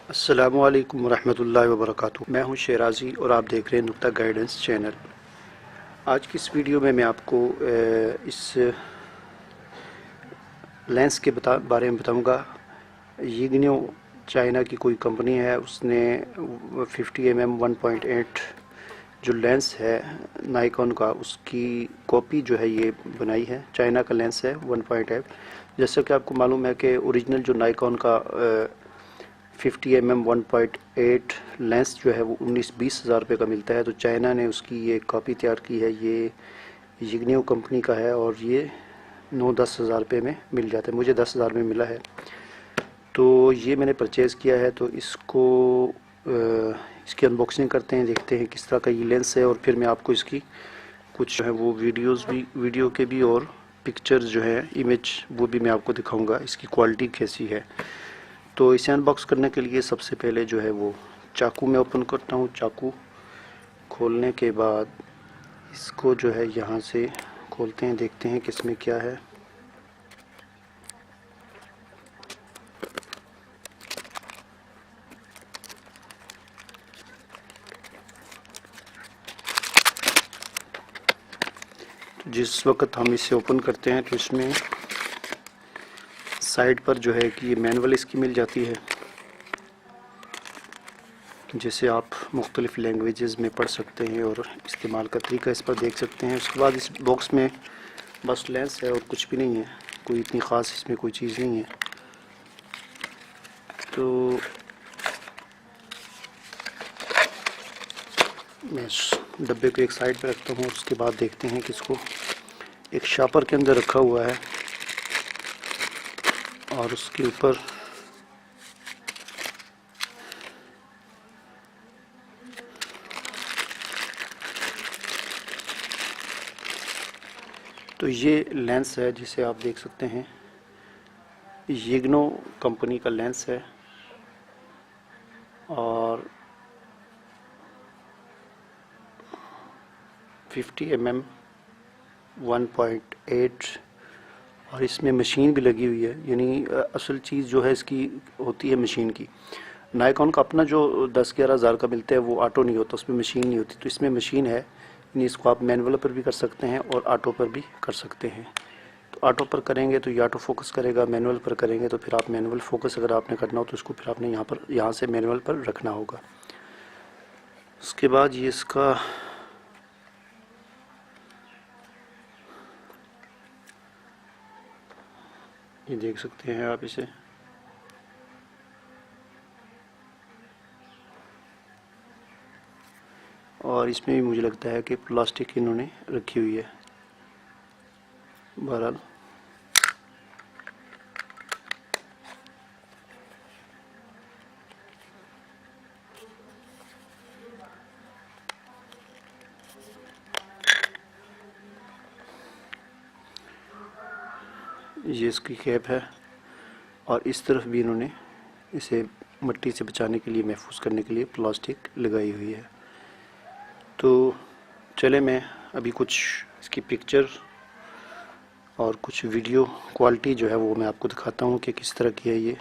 अस्सलामुअलैकुम वरहमतुल्लाहि वबरकातुहू। मैं हूं शेराज़ी और आप देख रहे हैं नुक्ता गाइडेंस चैनल। आज की इस वीडियो में मैं आपको इस लेंस के बारे में बताऊंगा। यिग्नो चाइना की कोई कंपनी है, उसने 50 mm 1.8 जो लेंस है नाइकॉन का, उसकी कॉपी जो है ये बनाई है। चाइना का लेंस है 1.8। जैसा कि आपको मालूम है कि ओरिजिनल जो नाइकॉन का 50 mm 1.8 लेंस जो है वो 19-20 हज़ार रुपये का मिलता है। तो चाइना ने उसकी ये कॉपी तैयार की है। ये यिग्नो कंपनी का है और ये 9-10 हज़ार रुपये में मिल जाता है। मुझे 10 हज़ार में मिला है, तो ये मैंने परचेज़ किया है। तो इसको इसकी अनबॉक्सिंग करते हैं, देखते हैं किस तरह का ये लेंस है, और फिर मैं आपको इसकी कुछ जो है वो वीडियो के भी और पिक्चर्स जो है, इमेज, वो भी मैं आपको दिखाऊंगा इसकी क्वालिटी कैसी है। तो इसे अनबॉक्स करने के लिए सबसे पहले जो है वो चाकू में ओपन करता हूँ। चाकू खोलने के बाद इसको जो है यहाँ से खोलते हैं, देखते हैं किसमें क्या है। तो जिस वक्त हम इसे ओपन करते हैं तो इसमें साइड पर जो है कि ये मैनुअल इसकी मिल जाती है, जिसे आप मुख्तलिफ़ लैंग्वेजेस में पढ़ सकते हैं और इस्तेमाल का तरीका इस पर देख सकते हैं। उसके बाद इस बॉक्स में बस लेंस है और कुछ भी नहीं है, कोई इतनी ख़ास इसमें कोई चीज़ नहीं है। तो मैं इस डब्बे को एक साइड पर रखता हूँ। उसके बाद देखते हैं कि इसको एक शापर के अंदर रखा हुआ है और उसके ऊपर तो ये लेंस है जिसे आप देख सकते हैं। यिग्नो कंपनी का लेंस है और 50 mm 1.8, और इसमें मशीन भी लगी हुई है। यानी असल चीज़ जो है इसकी होती है मशीन की। नाइकॉन का अपना जो 10-11 हज़ार का मिलता है वो ऑटो नहीं होता, उसमें मशीन नहीं होती। तो इसमें मशीन है, यानी इसको आप मैनुअल पर भी कर सकते हैं और ऑटो पर भी कर सकते हैं। तो ऑटो पर करेंगे तो ये ऑटो फोकस करेगा, मैनुअल पर करेंगे तो फिर आप मैनुअल फोकस अगर आपने करना हो तो इसको फिर आपने यहाँ से मैनुअल पर रखना होगा। उसके बाद ये इसका ये देख सकते हैं आप इसे। और इसमें भी मुझे लगता है कि प्लास्टिक इन्होंने रखी हुई है। बहरहाल ये इसकी कैप है और इस तरफ भी इन्होंने इसे मिट्टी से बचाने के लिए, महफूज करने के लिए प्लास्टिक लगाई हुई है। तो चले मैं अभी कुछ इसकी पिक्चर और कुछ वीडियो क्वालिटी जो है वो मैं आपको दिखाता हूँ कि किस तरह की है ये।